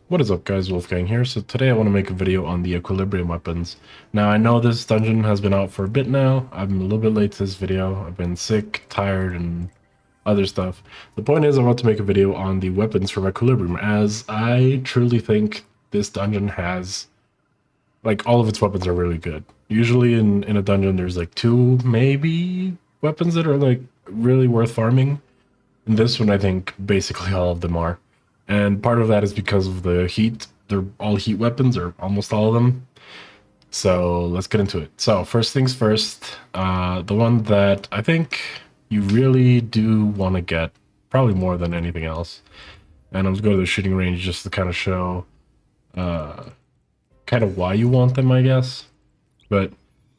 What is up guys, Wolfgang here. So today I want to make a video on the equilibrium weapons. Now I know this dungeon has been out for a bit now. I'm a little bit late to this video. I've been sick, tired, and other stuff. The point is I want to make a video on the weapons from equilibrium, as I truly think this dungeon has, like, all of its weapons are really good. Usually in a dungeon there's like two, maybe, weapons that are like really worth farming. In this one I think basically all of them are. And part of that is because of the heat. They're all heat weapons, or almost all of them. So let's get into it. So first things first, the one that I think you really do want to get, probably more than anything else. And I'm going to go to the shooting range just to kind of show kind of why you want them, I guess. But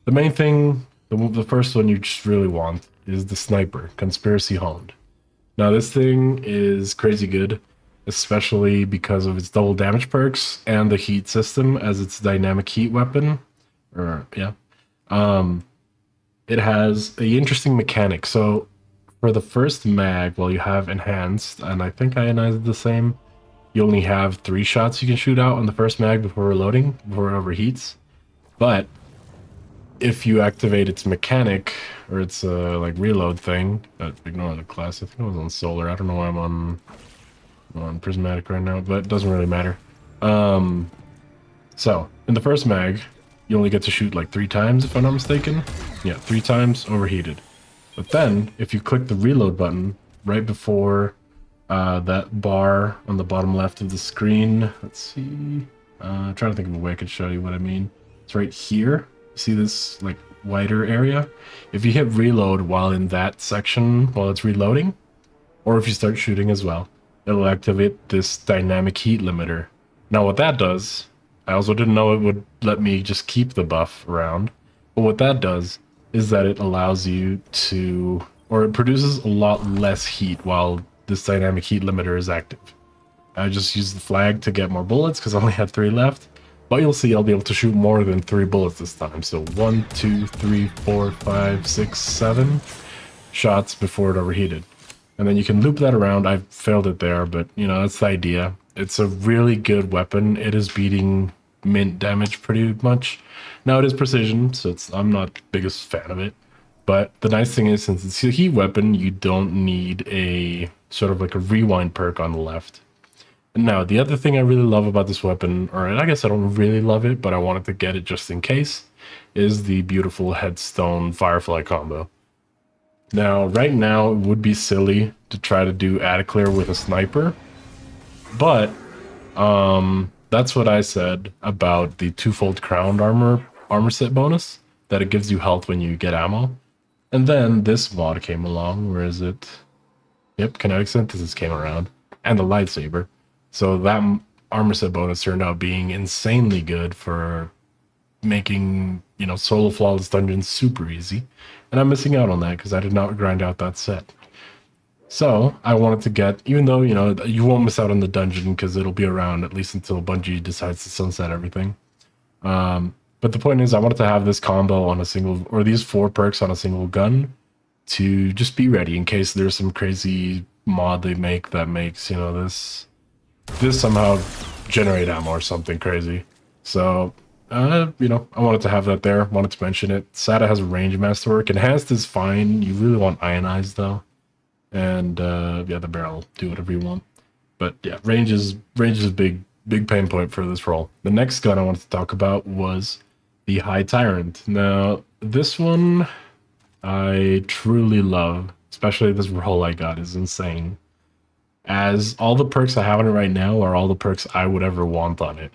the main thing, the first one you just really want is the sniper, Conspiracy Honed. Now this thing is crazy good, especially because of its double damage perks and the heat system as its dynamic heat weapon. It has a interesting mechanic. So for the first mag, while you have enhanced, and I think ionized the same, you only have 3 shots you can shoot out on the first mag before reloading, before it overheats. But if you activate its mechanic, or its like reload thing, ignore the class, I think I was on solar, I don't know why I'm on prismatic right now, but it doesn't really matter. So in the first mag you only get to shoot like 3 times, if I'm not mistaken. Yeah, 3 times overheated. But then if you click the reload button right before that bar on the bottom left of the screen, let's see, I'm trying to think of a way I could show you what I mean. It's right here. See this like wider area? If you hit reload while in that section while it's reloading, or if you start shooting as well, it'll activate this dynamic heat limiter. Now what that does, I also didn't know it would let me just keep the buff around, but what that does is that it allows you to, or it produces a lot less heat while this dynamic heat limiter is active. I just used the flag to get more bullets because I only had 3 left, but you'll see I'll be able to shoot more than 3 bullets this time. So 1, 2, 3, 4, 5, 6, 7 shots before it overheated. And then you can loop that around. I failed it there, but you know, that's the idea. It's a really good weapon. It is beating mint damage pretty much. Now it is precision, so I'm not the biggest fan of it. But the nice thing is, since it's a heat weapon, you don't need a sort of like a rewind perk on the left. Now, the other thing I really love about this weapon, or I guess I don't really love it, but I wanted to get it just in case, is the beautiful headstone firefly combo. Now, right now, it would be silly to try to do add clear with a sniper, but that's what I said about the twofold crowned armor set bonus, that it gives you health when you get ammo. And then this mod came along. Where is it? Yep, kinetic synthesis came around, and the lightsaber. So that armor set bonus turned out being insanely good for making, you know, solo flawless dungeons super easy. And I'm missing out on that because I did not grind out that set. So I wanted to get, even though, you know, you won't miss out on the dungeon because it'll be around at least until Bungie decides to sunset everything. But the point is, I wanted to have this combo on a single, or these 4 perks on a single gun, to just be ready in case there's some crazy mod they make that makes, you know, this somehow generate ammo or something crazy. So you know, I wanted to have that there. Wanted to mention it. SATA has a range masterwork. Enhanced is fine. You really want ionized though. And yeah, the barrel, do whatever you want. But yeah, range is a big pain point for this role. The next gun I wanted to talk about was the High Tyrant. Now, this one I truly love, especially this role I got is insane. As all the perks I have on it right now are all the perks I would ever want on it.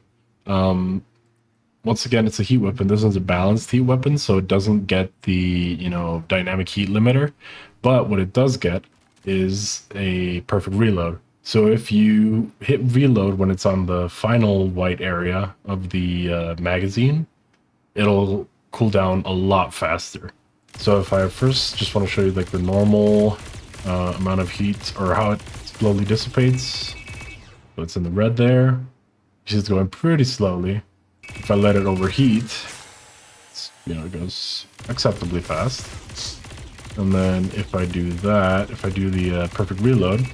Once again, it's a heat weapon. This one's a balanced heat weapon, so it doesn't get the, you know, dynamic heat limiter. But what it does get is a perfect reload. So if you hit reload when it's on the final white area of the magazine, it'll cool down a lot faster. So if I first just want to show you like the normal amount of heat, or how it slowly dissipates. So it's in the red there. You see it's going pretty slowly. If I let it overheat, you know, it goes acceptably fast. And then if I do that, if I do the perfect reload,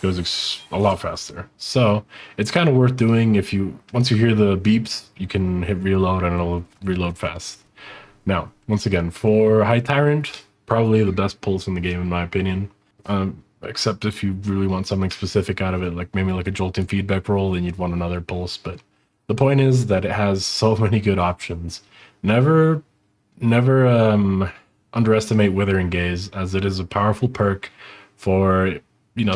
goes a lot faster. So it's kind of worth doing. If you once you hear the beeps, you can hit reload and it'll reload fast. Now, once again, for High Tyrant, probably the best pulse in the game in my opinion. Except if you really want something specific out of it, like maybe like a jolting feedback roll, then you'd want another pulse. But the point is that it has so many good options. Never underestimate Withering Gaze, as it is a powerful perk for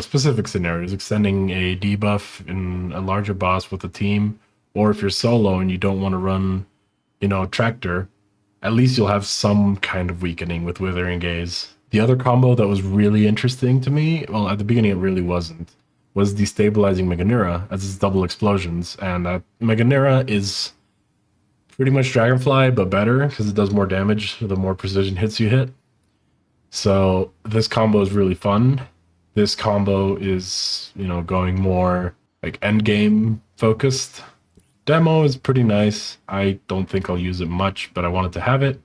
specific scenarios, extending a debuff in a larger boss with a team, or if you're solo and you don't want to run Tractor, at least you'll have some kind of weakening with Withering Gaze. The other combo that was really interesting to me, well, at the beginning it really wasn't, was Destabilizing Meganura, as it's double explosions. And Meganura is pretty much Dragonfly, but better, because it does more damage the more precision hits you hit. So this combo is really fun. This combo is, going more like end game focused. Demo is pretty nice. I don't think I'll use it much, but I wanted to have it.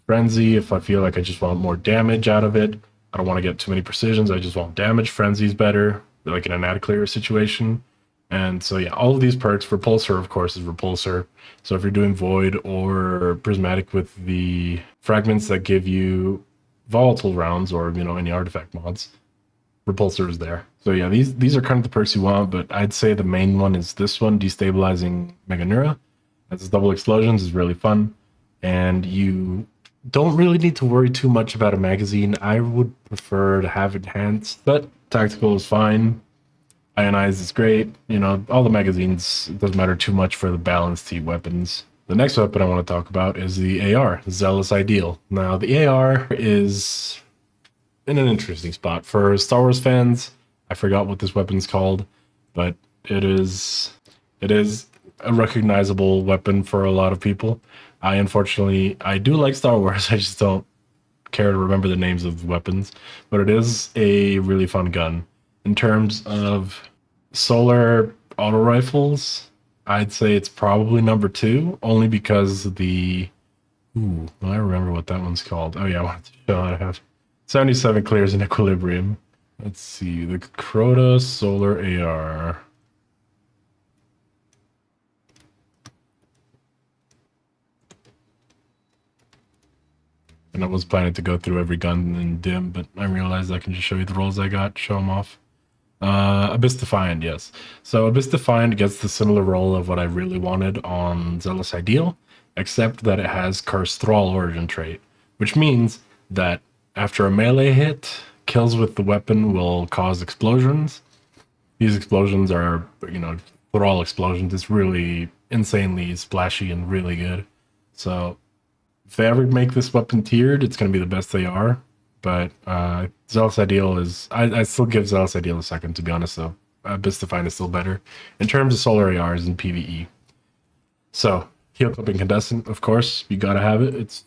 Frenzy, if I feel like I just want more damage out of it. I don't want to get too many precisions. I just want damage. Frenzy's better, like in an ad clear situation. And so yeah, all of these perks. Repulsor, of course, is Repulsor. So if you're doing Void or Prismatic with the fragments that give you volatile rounds or any artifact mods, Repulsor is there. So yeah, these are kind of the perks you want, but I'd say the main one is this one, Destabilizing Meganura. As double explosions is really fun, and you don't really need to worry too much about a magazine. I would prefer to have enhanced, but tactical is fine. Ionize is great. All the magazines, it doesn't matter too much for the balanced heat weapons. The next weapon I want to talk about is the AR, Zealous Ideal. Now, the AR is in an interesting spot. For Star Wars fans, I forgot what this weapon's called, but it is a recognizable weapon for a lot of people. Unfortunately, I do like Star Wars. I just don't care to remember the names of the weapons, but it is a really fun gun. In terms of solar auto rifles, I'd say it's probably number 2, only because I remember what that one's called. Oh yeah, I wanted to show I have 77 clears in equilibrium. Let's see, the Crota Solar AR. And I was planning to go through every gun in dim, but I realized I can just show you the rolls I got, show them off. Abyss Defiant, yes. So Abyss Defiant gets the similar roll of what I really wanted on Zealous Ideal, except that it has Cursed Thrall origin trait, which means that after a melee hit, kills with the weapon will cause explosions. These explosions are, Thrall explosions. It's really insanely splashy and really good. So if they ever make this weapon tiered, it's going to be the best they are. But Zealous Ideal is... I still give Zealous Ideal a second, to be honest, though. Abyss Defiant is still better in terms of solar ARs and PvE. So, Heal Clip Incandescent, of course, you gotta have it. It's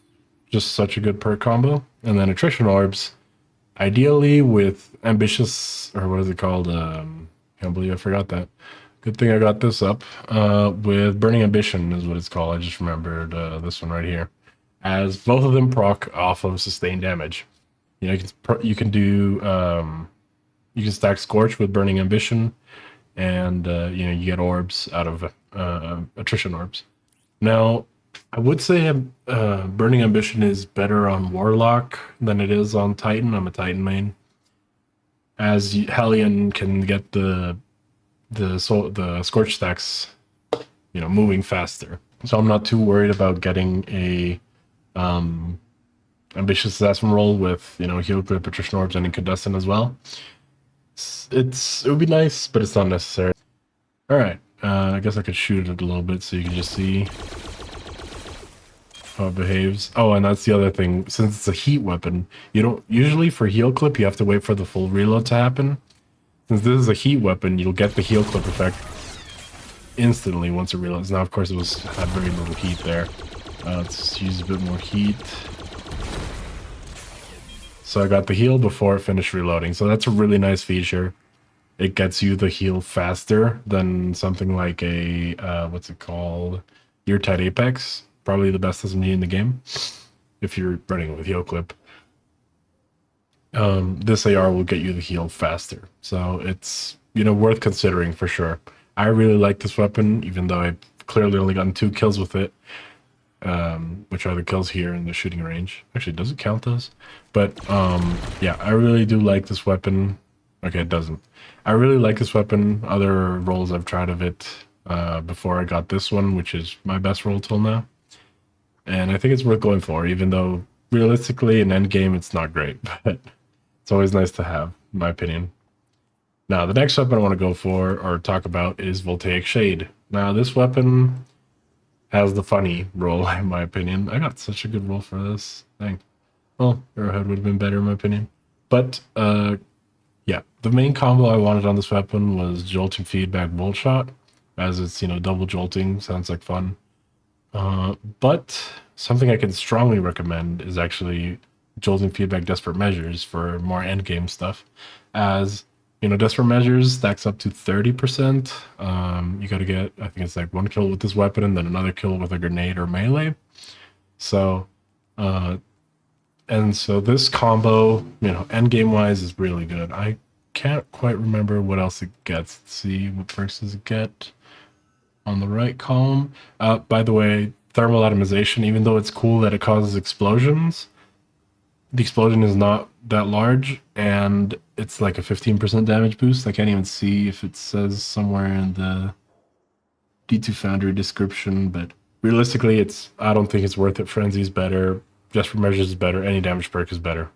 just such a good perk combo. And then Attrition Orbs, ideally with Ambitious... Or what is it called? Can't believe I forgot that. Good thing I got this up. With Burning Ambition is what it's called. I just remembered this one right here. As both of them proc off of sustained damage. You can do you can stack Scorch with Burning Ambition, and you get orbs out of Attrition Orbs. Now, I would say Burning Ambition is better on Warlock than it is on Titan. I'm a Titan main, as Hellion can get the Scorch stacks, moving faster. So I'm not too worried about getting a Ambitious Assassin roll with, Heal Clip, Attrition Orbs, and Incandescent as well. It would be nice, but it's not necessary. Alright, I guess I could shoot it a little bit so you can just see how it behaves. Oh, and that's the other thing. Since it's a heat weapon, you don't... Usually for Heal Clip, you have to wait for the full reload to happen. Since this is a heat weapon, you'll get the Heal Clip effect instantly once it reloads. Now, of course, had very little heat there. Let's use a bit more heat. So I got the heal before it finished reloading. So that's a really nice feature. It gets you the heal faster than something like a, what's it called? Eartight Apex. Probably the best SMG in the game, if you're running it with Heal Clip. this AR will get you the heal faster. So it's, worth considering for sure. I really like this weapon, even though I clearly only gotten 2 kills with it, which are the kills here in the shooting range. Actually, does it count those? But yeah, I really do like this weapon. Okay, it doesn't. I really like this weapon. Other rolls I've tried of it before I got this one, which is my best roll till now. And I think it's worth going for, even though realistically in endgame it's not great, but it's always nice to have, in my opinion. Now, the next weapon I want to go for or talk about is Voltaic Shade. Now, this weapon has the funny roll, in my opinion. I got such a good roll for this thing. Well, Arrowhead would have been better, in my opinion. But, yeah, the main combo I wanted on this weapon was Jolting Feedback Bolt Shot, as it's, double jolting. Sounds like fun. But something I can strongly recommend is actually Jolting Feedback Desperate Measures for more endgame stuff, as Desperate Measures stacks up to 30%. You got to get, I think it's like 1 kill with this weapon and then another kill with a grenade or melee. So, and so this combo, endgame wise, is really good. I can't quite remember what else it gets. Let's see, what perks does it get on the right column? By the way, thermal atomization, even though it's cool that it causes explosions, the explosion is not that large, and it's like a 15% damage boost. I can't even see if it says somewhere in the D2 Foundry description, but realistically, I don't think it's worth it. Frenzy's better, Desperate Measures is better, any damage perk is better.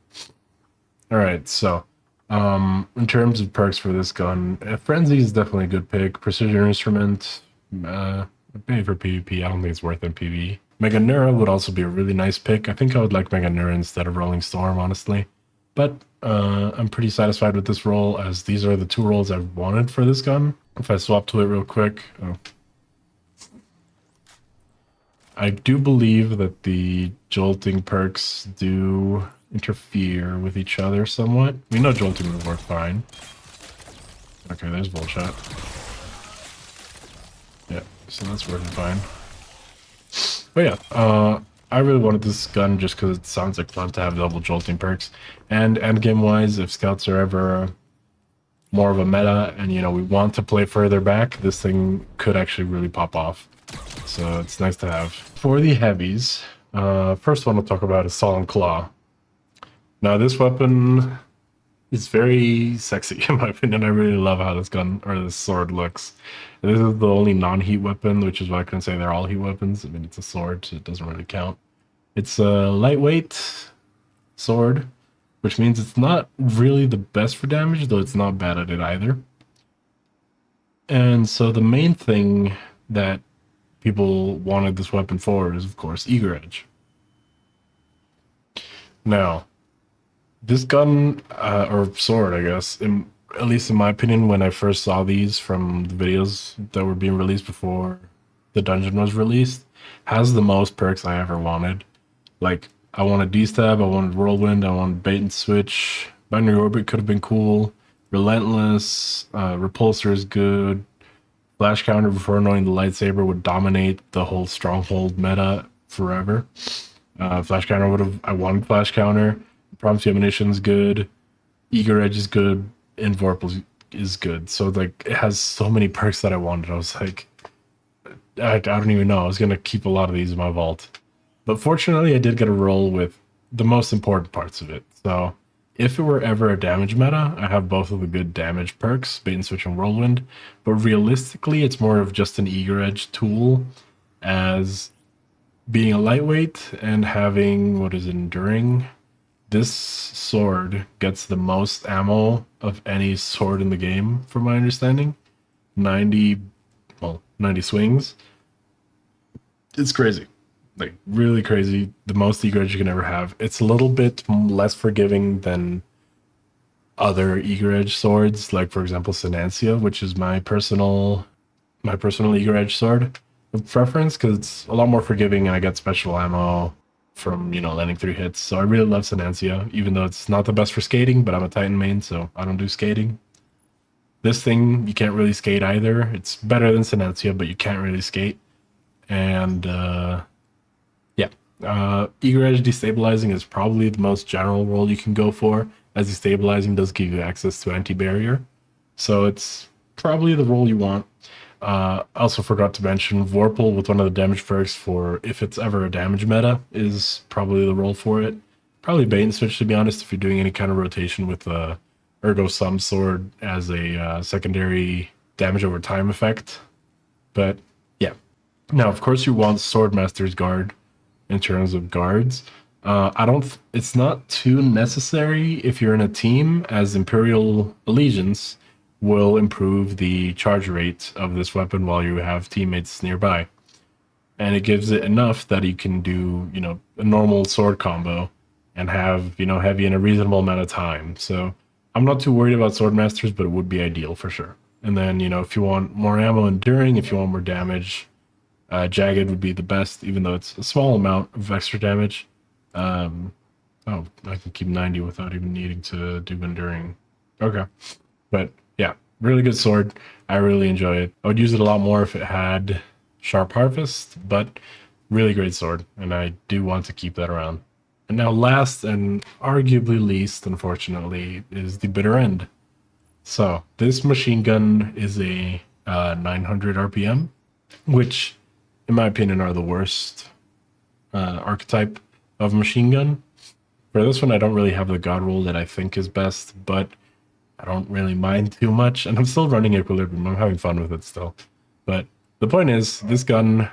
All right, so in terms of perks for this gun, Frenzy is definitely a good pick. Precision Instrument, maybe for PvP, I don't think it's worth it in PvE. Mega Neura would also be a really nice pick. I think I would like Mega Neura instead of Rolling Storm, honestly. But I'm pretty satisfied with this roll, as these are the 2 rolls I've wanted for this gun. If I swap to it real quick. I do believe that the jolting perks do interfere with each other somewhat. We know jolting would work fine. Okay, there's Volt Shot. Yeah, so that's working fine. But yeah, I really wanted this gun just because it sounds like fun to have double jolting perks. And endgame wise, if scouts are ever more of a meta and we want to play further back, this thing could actually really pop off. So it's nice to have. For the heavies, first one we'll talk about is Sullen Claw. Now this weapon is very sexy in my opinion. I really love how this gun or this sword looks. This is the only non-heat weapon, which is why I couldn't say they're all heat weapons. I mean, it's a sword, so it doesn't really count. It's a lightweight sword, which means it's not really the best for damage, though it's not bad at it either. And so the main thing that people wanted this weapon for is, of course, Eager Edge. Now, this gun, or sword, I guess, at least in my opinion, when I first saw these from the videos that were being released before the dungeon was released, has the most perks I ever wanted. Like, I wanted D-Stab, I wanted Whirlwind, I wanted Bait and Switch. Binary Orbit could have been cool. Relentless, Repulsor is good. Flash Counter, before knowing the lightsaber, would dominate the whole Stronghold meta forever. Flash Counter I wanted Flash Counter. Prompty Ammunition is good. Eager Edge is good. Invorpal is good. So, like, it has so many perks that I wanted. I was like, I don't even know. I was going to keep a lot of these in my vault. But fortunately, I did get a roll with the most important parts of it. So, if it were ever a damage meta, I have both of the good damage perks, Bait and Switch and Whirlwind. But realistically, it's more of just an Eager Edge tool, as being a lightweight and having, what is it, Enduring? This sword gets the most ammo of any sword in the game, from my understanding. 90 swings. It's crazy. Like, really crazy. The most Eager Edge you can ever have. It's a little bit less forgiving than other Eager Edge swords, like, for example, Sinancia, which is my personal Eager Edge sword of preference, because it's a lot more forgiving and I get special ammo from, landing 3 hits. So I really love Sinancia, even though it's not the best for skating, but I'm a Titan main, so I don't do skating. This thing, you can't really skate either. It's better than Sinancia, but you can't really skate. And, Eager Edge Destabilizing is probably the most general role you can go for, as destabilizing does give you access to anti-barrier. So it's probably the role you want. Also forgot to mention Vorpal with one of the damage perks for if it's ever a damage meta is probably the role for it. Probably bait and switch, to be honest, if you're doing any kind of rotation with Ergo Sum Sword as a secondary damage over time effect. But yeah. Now, of course, you want Swordmaster's Guard in terms of guards. It's not too necessary if you're in a team, as Imperial Allegiance will improve the charge rate of this weapon while you have teammates nearby. And it gives it enough that you can do, a normal sword combo and have, heavy in a reasonable amount of time. So I'm not too worried about Swordmasters, but it would be ideal for sure. And then, if you want more ammo enduring, if you want more damage, Jagged would be the best, even though it's a small amount of extra damage. I can keep 90 without even needing to do enduring. Okay. But yeah, really good sword. I really enjoy it. I would use it a lot more if it had Sharp Harvest, but really great sword. And I do want to keep that around. And now last and arguably least, unfortunately, is the Bitter End. So this machine gun is a 900 RPM, which in my opinion are the worst archetype of machine gun. For this one, I don't really have the god roll that I think is best, but I don't really mind too much. And I'm still running Equilibrium. I'm having fun with it still. But the point is, this gun,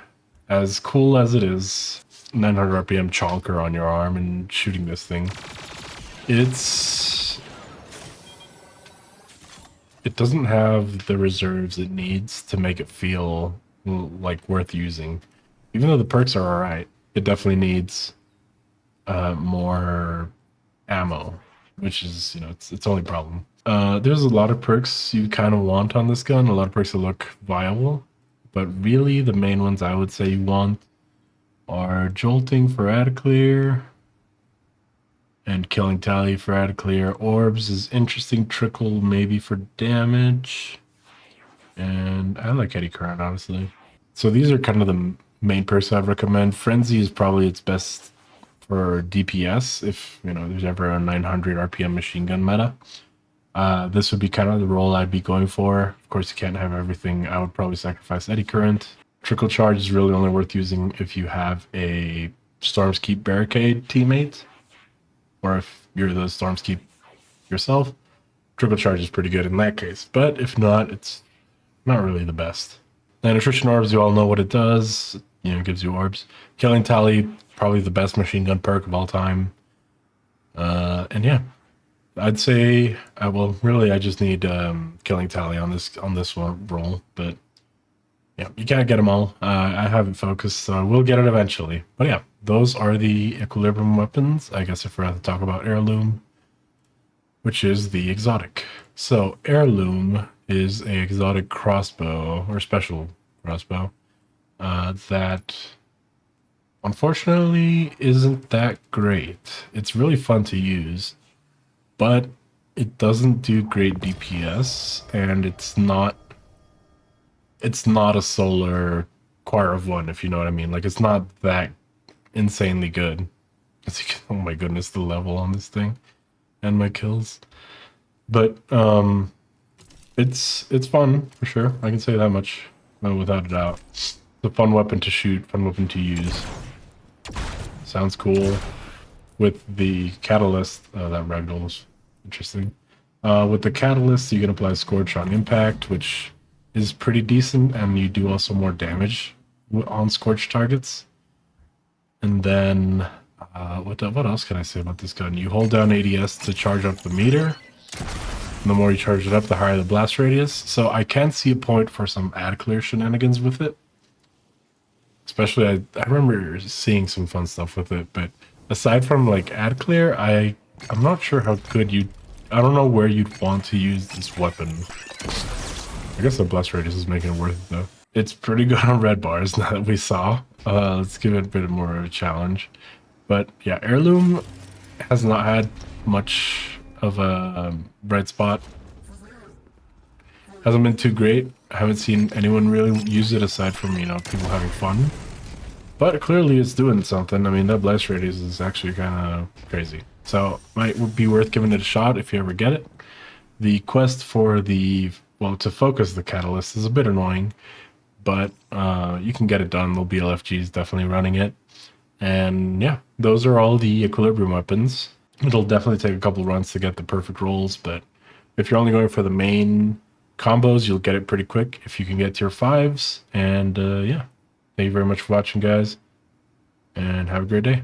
as cool as it is, 900 RPM chonker on your arm and shooting this thing, it doesn't have the reserves it needs to make it feel like worth using. Even though the perks are alright, it definitely needs more ammo, which is, its only problem. There's a lot of perks you kind of want on this gun, a lot of perks that look viable, but really the main ones I would say you want are Jolting for add clear and Killing Tally for add clear. Orbs is interesting, Trickle maybe for damage, and I like Eddy Current, honestly. So these are kind of the main perks I'd recommend. Frenzy is probably its best for DPS if there's ever a 900 RPM machine gun meta. This would be kind of the role I'd be going for. Of course, you can't have everything. I would probably sacrifice Eddy Current. Trickle Charge is really only worth using if you have a Storm's Keep Barricade teammate, or if you're the Storm's Keep yourself. Trickle Charge is pretty good in that case, but if not, it's not really the best. And Attrition Orbs, you all know what it does. It gives you orbs. Killing Tally, probably the best machine gun perk of all time. And yeah, I'd say, really, I just need Killing Tally on this one roll, but yeah, you can't get them all. I haven't focused, so we'll get it eventually. But yeah, those are the Equilibrium weapons. I guess I forgot to talk about Heirloom, which is the exotic. So Heirloom is a exotic crossbow, or special crossbow, that unfortunately isn't that great. It's really fun to use, but it doesn't do great DPS, and it's not a solar choir of one, if you know what I mean. Like, it's not that insanely good. Oh my goodness, the level on this thing and my kills. But it's fun for sure. I can say that much without a doubt. It's a fun weapon to shoot, fun weapon to use. Sounds cool. With the catalyst, that ragdoll was interesting. With the catalyst, you can apply Scorch on impact, which is pretty decent, and you do also more damage on Scorch targets. And then, what else can I say about this gun? You hold down ADS to charge up the meter. And the more you charge it up, the higher the blast radius. So I can see a point for some ad clear shenanigans with it. Especially, I remember seeing some fun stuff with it, but aside from like ad clear, I'm not sure how good I don't know where you'd want to use this weapon. I guess the blast radius is making it worth it though. It's pretty good on red bars now that we saw. Let's give it a bit more of a challenge. But yeah, Heirloom has not had much of a bright spot. Hasn't been too great. I haven't seen anyone really use it aside from, people having fun. But clearly it's doing something. I mean, that blast radius is actually kind of crazy. So might be worth giving it a shot if you ever get it. The quest for to focus the catalyst is a bit annoying, but you can get it done. There'll be LFGs definitely running it. And yeah, those are all the equilibrium weapons. It'll definitely take a couple runs to get the perfect rolls, but if you're only going for the main combos, you'll get it pretty quick if you can get tier 5s. And yeah, thank you very much for watching, guys, and have a great day.